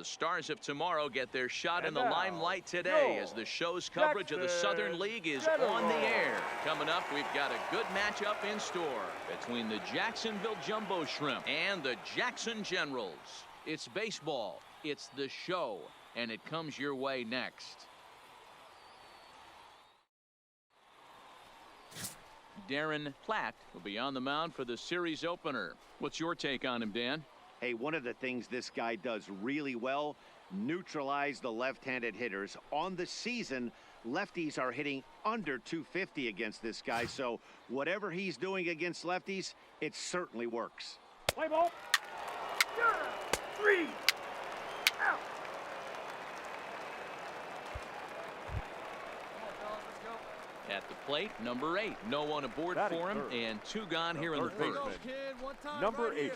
The stars of tomorrow get their shot in the limelight today as the show's coverage of the Southern League is on the air. Coming up, we've got a good matchup in store between the Jacksonville Jumbo Shrimp and the Jackson Generals. It's baseball, it's the show, and it comes your way next. Darren Platt will be on the mound for the series opener. What's your take on him, Dan? Hey, one of the things this guy does really well, neutralize the left-handed hitters. On the season, lefties are hitting under 250 against this guy, so whatever he's doing against lefties, it certainly works. Play ball. 3 out. At the plate, number 8. No one aboard for him, and 2 gone here in the first. Number 8.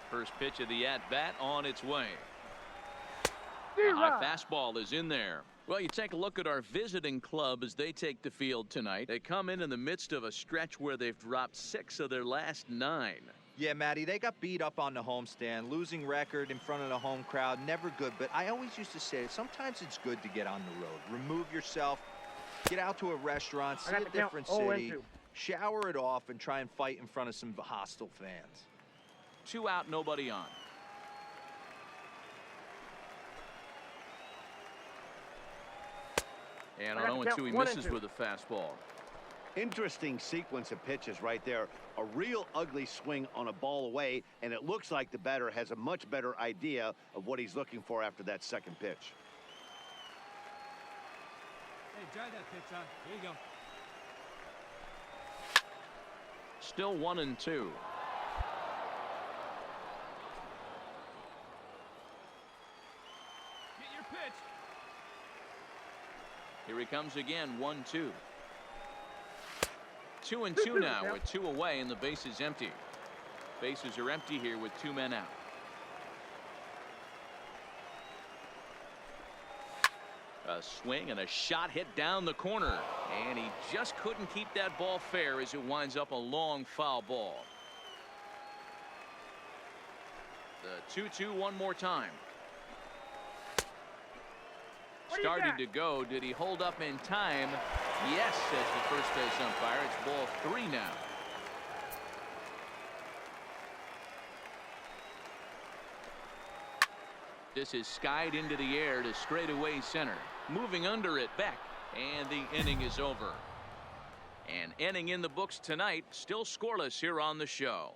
First pitch of the at-bat on its way. A high fastball is in there. Well, you take a look at our visiting club as they take the field tonight. They come in the midst of a stretch where they've dropped 6 of their last 9. Yeah, Matty, they got beat up on the homestand. Losing record in front of the home crowd, never good. But I always used to say, sometimes it's good to get on the road. Remove yourself, get out to a restaurant, see a different city, shower it off, and try and fight in front of some hostile fans. 2 out, nobody on. And on 0-2, he misses with a fastball. Interesting sequence of pitches right there. A real ugly swing on a ball away, and it looks like the batter has a much better idea of what he's looking for after that second pitch. Hey, try that pitch, huh? Here you go. Still 1-2. Here he comes again, 1-2. 2-2 now with 2 away and the base is empty. Bases are empty here with 2 men out. A swing and a shot hit down the corner, and he just couldn't keep that ball fair as it winds up a long foul ball. The 2-2 one more time. Starting to go. Did he hold up in time? Yes, says the first base umpire. It's ball 3 now. This is skied into the air to straightaway center. Moving under it, back, and the inning is over. An inning in the books tonight, still scoreless here on the show.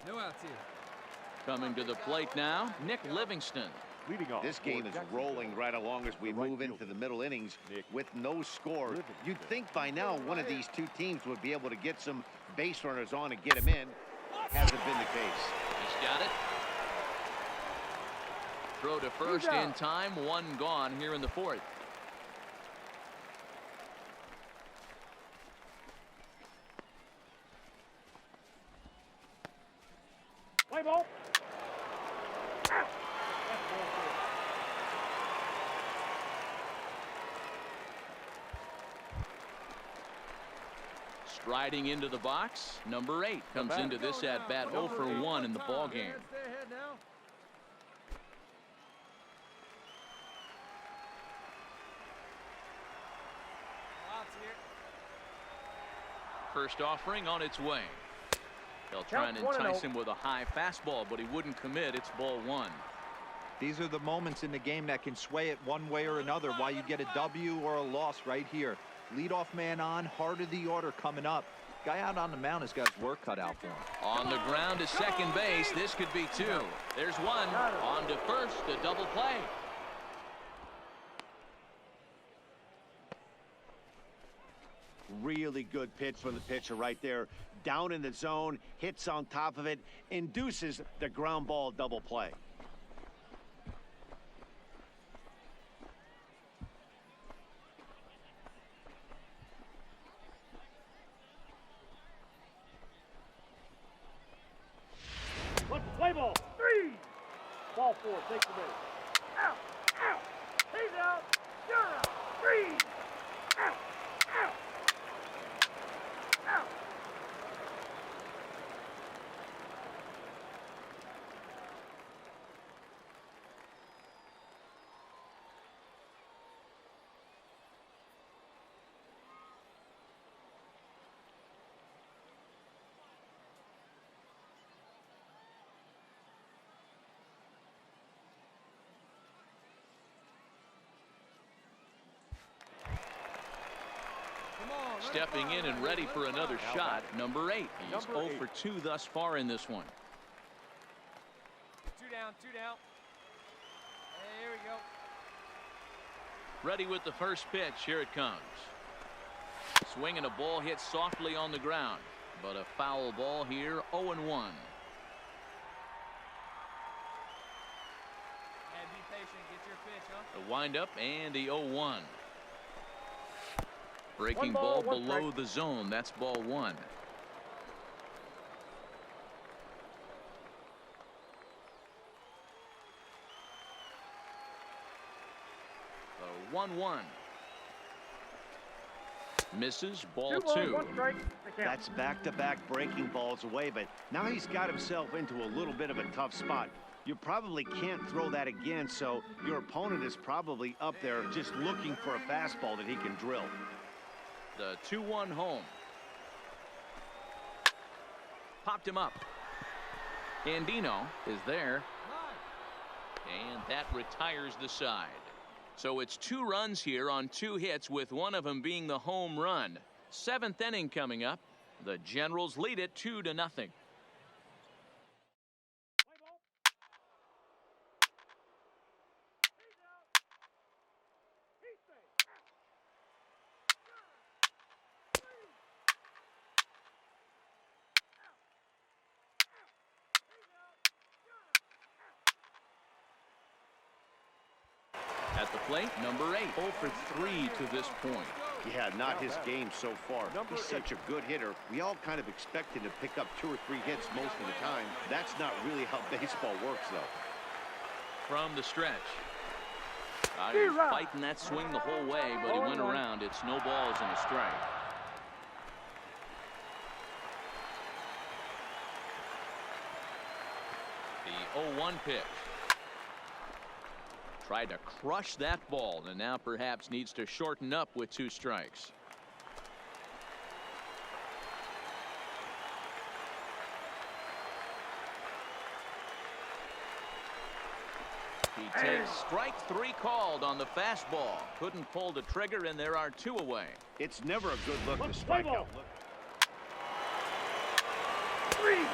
No outs here. Coming to the plate now, Nick Livingston. This game is rolling right along as we move into the middle innings with no score. You'd think by now one of these 2 teams would be able to get some base runners on and get them in. Hasn't been the case. He's got it. Throw to first in time. 1 gone here in the 4th. Play ball. Striding into the box, number 8 comes into this at bat 0 for 1 in the ball game. First offering on its way. They'll try and entice him with a high fastball, but he wouldn't commit. It's ball 1. These are the moments in the game that can sway it one way or another, why you get a W or a loss right here. Leadoff man on, heart of the order coming up. Guy out on the mound has got his work cut out for him. On the ground to second base. This could be two. There's one. On to first. A double play. Really good pitch from the pitcher right there. Down in the zone, hits on top of it, induces the ground ball double play. Play ball. 3. Ball 4. Take the base. Out. Out. He's out. You're out. 3. Out. Out. Out. Stepping in and ready for another shot, number 8. He's 0 for 2 thus far in this one. 2 down, 2 down. There we go. Ready with the first pitch. Here it comes. Swinging a ball hit softly on the ground, but a foul ball here. 0-1. And be patient. Get your pitch, huh? The windup and the 0-1. Breaking ball below the zone. That's ball 1. The 1-1. Misses. Ball 2. That's back-to-back breaking balls away, but now he's got himself into a little bit of a tough spot. You probably can't throw that again, so your opponent is probably up there just looking for a fastball that he can drill. The 2-1 home. Popped him up. Andino is there. And that retires the side. So it's 2 runs here on 2 hits, with one of them being the home run. 7th inning coming up. The Generals lead it 2-0. At the plate, number 8. 0 for 3 to this point. Yeah, not his game so far. He's such a good hitter. We all kind of expect him to pick up 2 or 3 hits most of the time. That's not really how baseball works, though. From the stretch. He was fighting that swing the whole way, but he went around. It's no balls and a strike. The 0-1 pitch. Tried to crush that ball, and now perhaps needs to shorten up with 2 strikes. He takes strike 3 called on the fastball. Couldn't pull the trigger, and there are 2 away. It's never a good look to strike out. 3.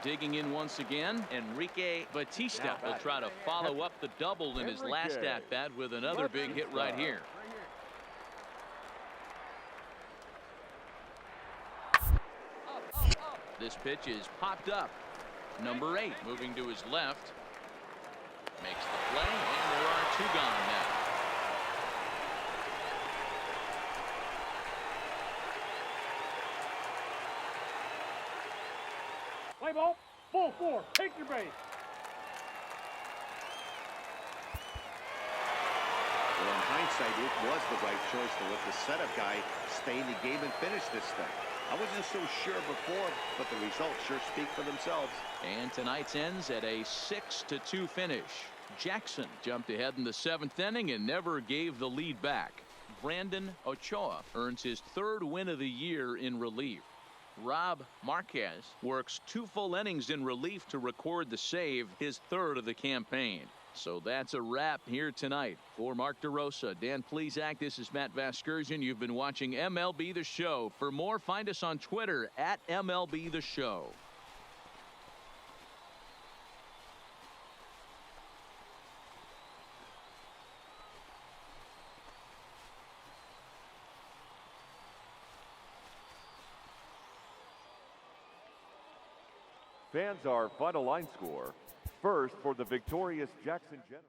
Digging in once again, Enrique Batista will try to follow up the double in his last at-bat with another big hit right here. This pitch is popped up. Number 8 moving to his left. Makes the play, and there are 2 gone now. Play ball. Ball 4. Take your base. Well, in hindsight, it was the right choice to let the setup guy stay in the game and finish this thing. I wasn't so sure before, but the results sure speak for themselves. And tonight's ends at a 6-2 finish. Jackson jumped ahead in the 7th inning and never gave the lead back. Brandon Ochoa earns his 3rd win of the year in relief. Rob Marquez works 2 full innings in relief to record the save, his 3rd of the campaign. So that's a wrap here tonight. For Mark DeRosa, Dan Plesac, this is Matt Vasgersian. You've been watching MLB The Show. For more, find us on Twitter at MLB The Show. Fans, our final line score. First for the victorious Jackson General.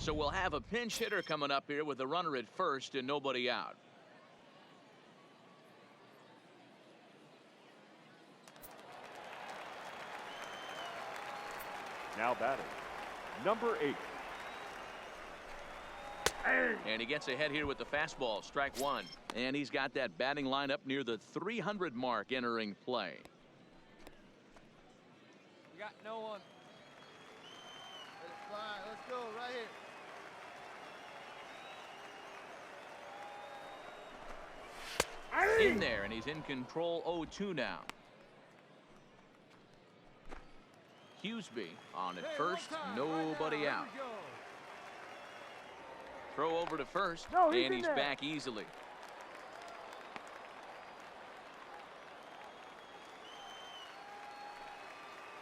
So we'll have a pinch hitter coming up here with a runner at first and nobody out. Now batting, number 8. And he gets ahead here with the fastball, strike 1. And he's got that batting line up near the 300 mark entering play. We got no one. Let's fly. Let's go right here. In there, and he's in control. 0-2 now. Hughesby on at first, nobody out. Throw over to first, and he's back easily.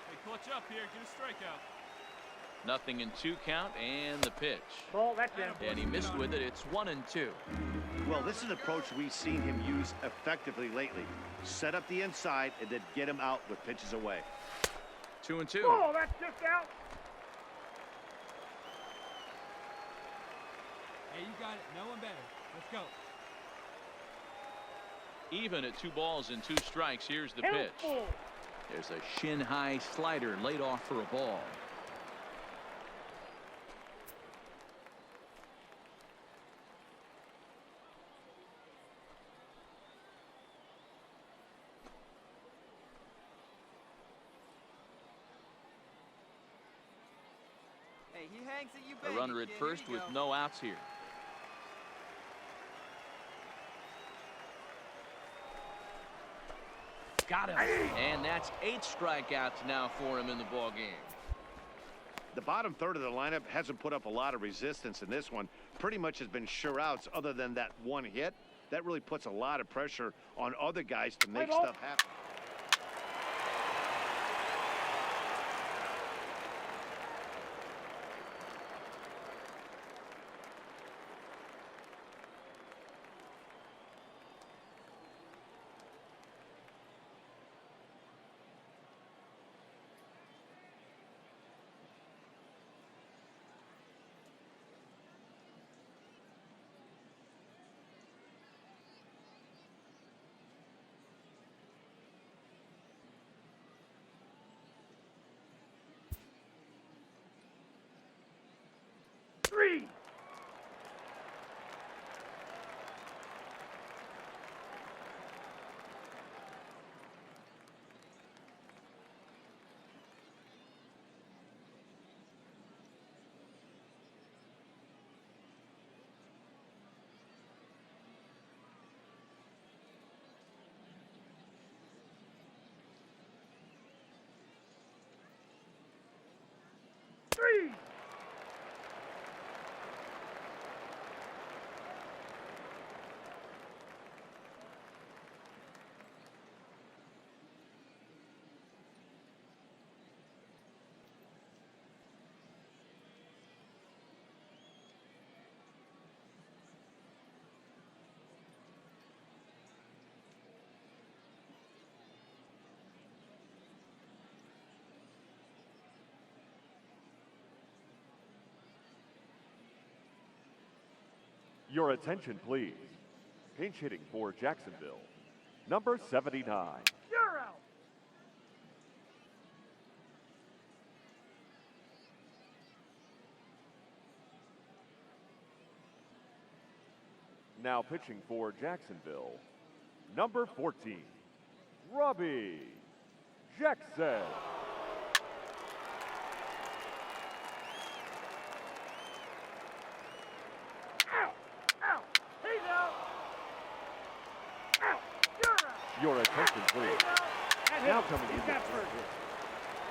Hey, clutch up here, get a strikeout. Nothing in 2 count and the pitch. Ball, that's in. And he missed with it. It's 1-2. Well, this is an approach we've seen him use effectively lately. Set up the inside and then get him out with pitches away. 2-2. Oh, that's just out. Hey, you got it. No one better. Let's go. Even at 2 balls and 2 strikes. Here's the pitch. Helpful. There's a shin-high slider laid off for a ball. Hey, he hangs at you, A baby. runner at Here first you with go. no outs here. Got him. And that's 8 strikeouts now for him in the ball game. The bottom third of the lineup hasn't put up a lot of resistance in this one. Pretty much has been sure outs other than that one hit. That really puts a lot of pressure on other guys to make stuff happen. Three. Three. Your attention, please. Pinch hitting for Jacksonville, number 79. You're out. Now pitching for Jacksonville, number 14, Robbie Jackson. Out. Out. He's out. Out. You're out. Your attention, please. He's out. That Now hit. coming He's in got the first.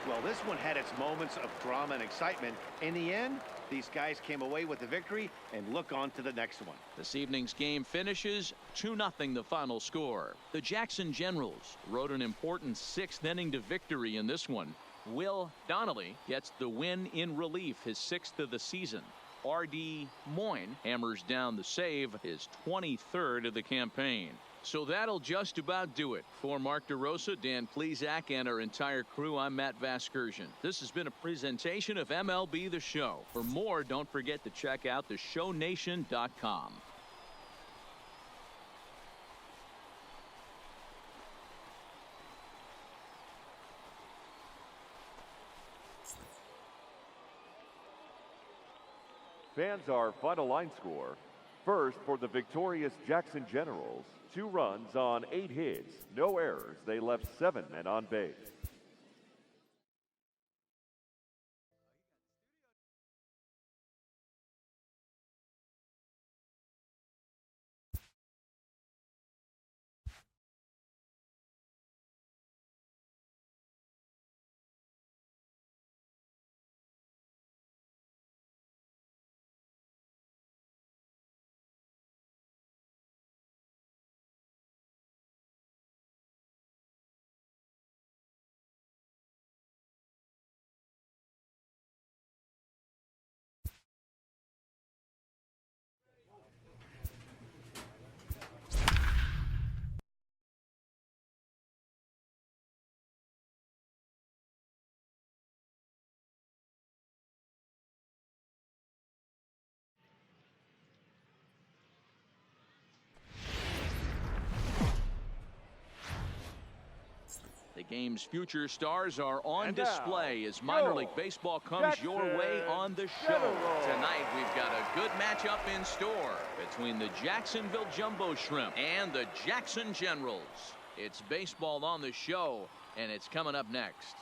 Well, this one had its moments of drama and excitement. In the end, these guys came away with the victory and look on to the next one. This evening's game finishes 2-0 the final score. The Jackson Generals rode an important 6th inning to victory in this one. Will Donnelly gets the win in relief, his 6th of the season. R.D. Moyne hammers down the save, his 23rd of the campaign. So that'll just about do it. For Mark DeRosa, Dan Plesac, and our entire crew, I'm Matt Vasgersian. This has been a presentation of MLB The Show. For more, don't forget to check out theshownation.com. Fans, our final line score. First, for the victorious Jackson Generals, 2 runs on 8 hits, no errors. They left 7 men on base. Game's future stars are on And now, display as minor go. league baseball comes your way on the show. Generals. Tonight we've got a good matchup in store between the Jacksonville Jumbo Shrimp and the Jackson Generals. It's baseball on the show, and it's coming up next.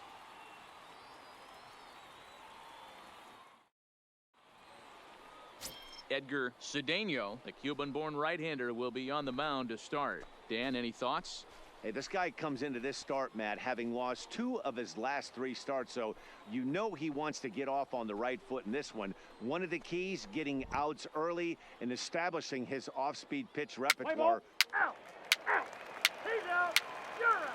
Edgar Cedeno, the Cuban-born right-hander, will be on the mound to start. Dan, any thoughts? Hey, this guy comes into this start, Matt, having lost 2 of his last 3 starts, so you know he wants to get off on the right foot in this one. One of the keys, getting outs early and establishing his off-speed pitch repertoire. Out! Out! He's out! You're out!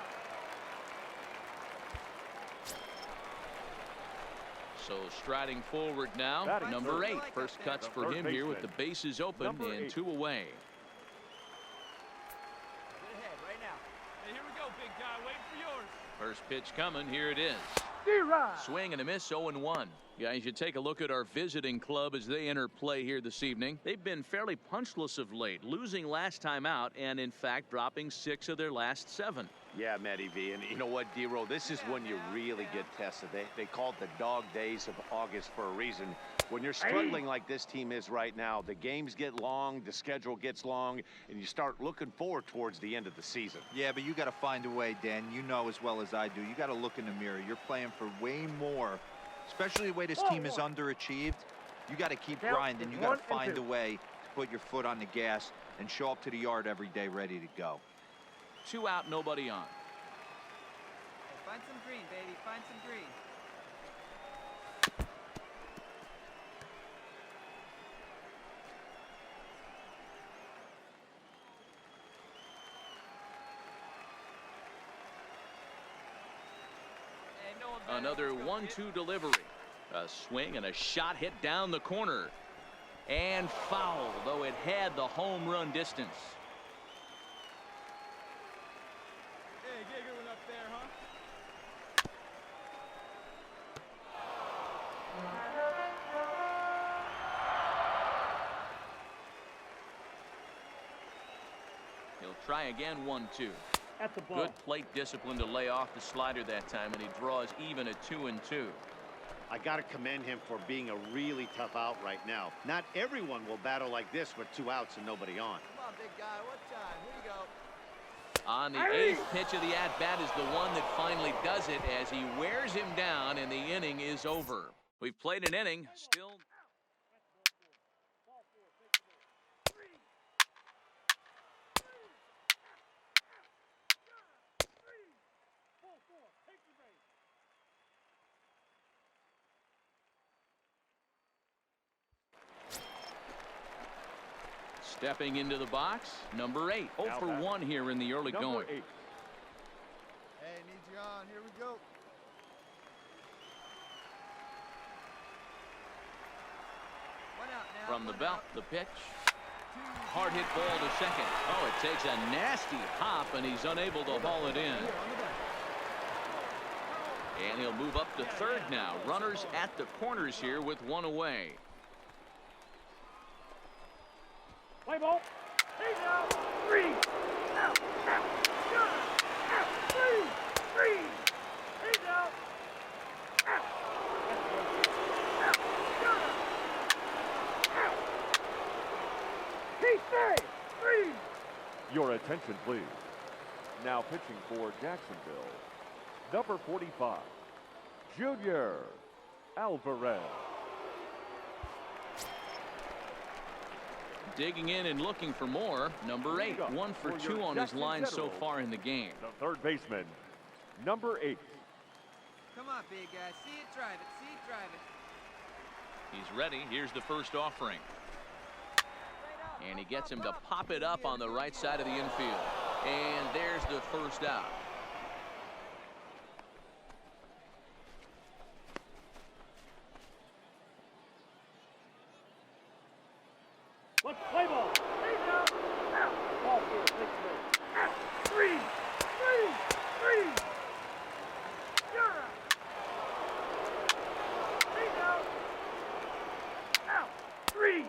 So striding forward now, Batting number third. 8. First cuts The for third him here with the baseman, bases open number and 8. 2 away. Get ahead right now. Hey, here we go, big guy. Waiting for yours. First pitch coming. Here it is. D-Rod! Swing and a miss, 0-1. Guys, you take a look at our visiting club as they enter play here this evening. They've been fairly punchless of late, losing last time out and, in fact, dropping 6 of their last 7. Yeah, Matty V, and you know what, D-Roll, this is when you really get tested. They call it the dog days of August for a reason. When you're struggling like this team is right now, the games get long, the schedule gets long, and you start looking forward towards the end of the season. Yeah, but you got to find a way, Dan. You know as well as I do. You got to look in the mirror. You're playing for way more, especially the way this team is underachieved. You got to keep grinding. You got to find a way to put your foot on the gas and show up to the yard every day ready to go. 2 out, nobody on. Hey, find some green, baby. Find some green. Hey, no one better. Another Let's go, 1-2 delivery. A swing and a shot hit down the corner. And foul, though it had the home run distance. Hey, get a good one up there, huh? He'll try again, 1-2. At the ball. Good plate discipline to lay off the slider that time, and he draws even at 2-2. I got to commend him for being a really tough out right now. Not everyone will battle like this with 2 outs and nobody on. Come on, big guy. What time? Here you go. On the 8th pitch of the at-bat is the one that finally does it as he wears him down, and the inning is over. We've played an inning, still... Stepping into the box, number 8. 0 for 1 here in the early Number going. 8. Hey, need you on. Here we go. One out now. From the one belt, out. the pitch. Hard hit ball to second. Oh, it takes a nasty hop, and he's unable to haul it in. And he'll move up to third now. Runners at the corners here with 1 away. Play ball. He's out. 3. Out. Out. You're out. 3. He's out. Out. Out. You're out. He's safe. 3. Your attention, please. Now pitching for Jacksonville, number 45, Junior Alvarez. Digging in and looking for more. Number 8, 1 for 2 on his line so far in the game. The third baseman, number 8. Come on, big guy. See it, drive it. See it, drive it. He's ready. Here's the first offering. And he gets him to pop it up on the right side of the infield. And there's the first out. Let's play ball. He's out. Out. Ball 4. Takes away. Out. 3. You're out. He's out. Out. 3.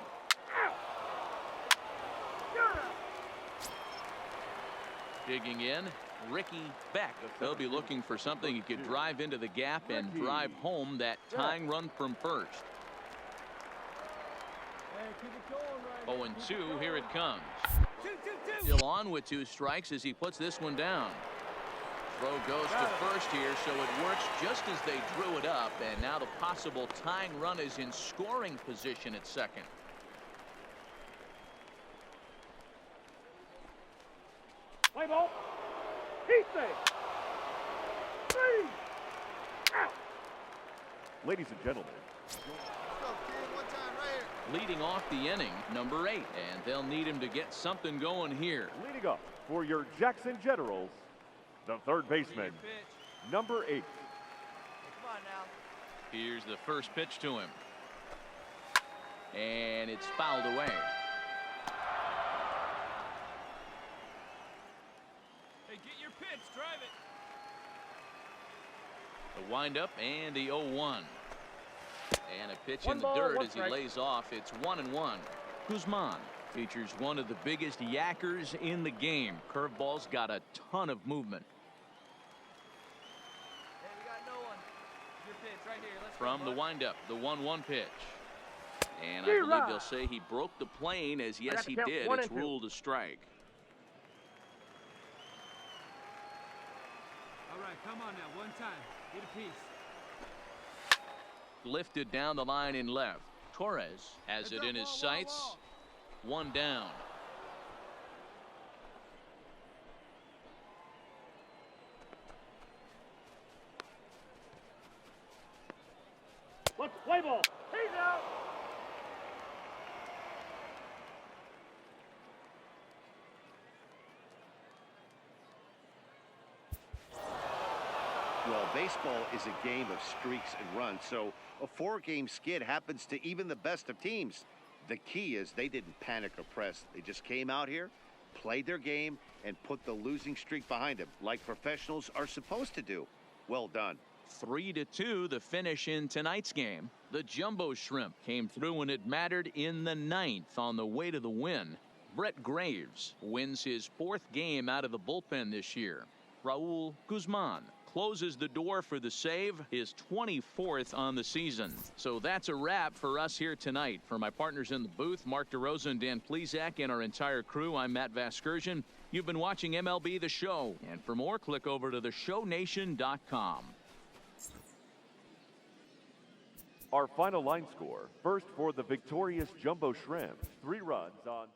Out. You're out. Digging in, Ricky Beck. They'll be looking for something he could drive into the gap and drive home that tying run from first. 0-2, here it comes. Still on with 2 strikes as he puts this one down. Throw goes to first here, so it works just as they drew it up, and now the possible tying run is in scoring position at second. Play ball. He's safe. 3 out. Ladies and gentlemen, Let's go, kid. One time right here. Leading off the inning, number 8, and they'll need him to get something going here. leading up for your Jackson Generals, the third baseman, number 8. Come on now. Here's the first pitch to him. And it's fouled away. Hey, get your pitch. Drive it. The windup and the 0-1. And a pitch One in the ball, dirt one as he strike. lays off. It's 1-1. Guzman features one of the biggest yackers in the game. Curveball's got a ton of movement. Hey, we got no one. Your pitch right here. Let's From go, the bud. windup, the 1-1 pitch. And I G-Rod. believe they'll say he broke the plane, as yes got the he count, did. 1 It's and 2. ruled a strike. All right, come on now. One time. Get a piece. Lifted down the line in left. Torres has it in his sights. 1 down. Let's play ball. He's out. Well, baseball is a game of streaks and runs, so a 4-game skid happens to even the best of teams. The key is they didn't panic or press. They just came out here, played their game, and put the losing streak behind them, like professionals are supposed to do. Well done. 3-2 the finish in tonight's game. The Jumbo Shrimp came through when it mattered in the 9th on the way to the win. Brett Graves wins his 4th game out of the bullpen this year. Raul Guzman closes the door for the save, his 24th on the season. So that's a wrap for us here tonight. For my partners in the booth, Mark DeRosa and Dan Plesac, and our entire crew, I'm Matt Vasgersian. You've been watching MLB The Show. And for more, click over to theshownation.com. Our final line score, first for the victorious Jumbo Shrimp, 3 runs on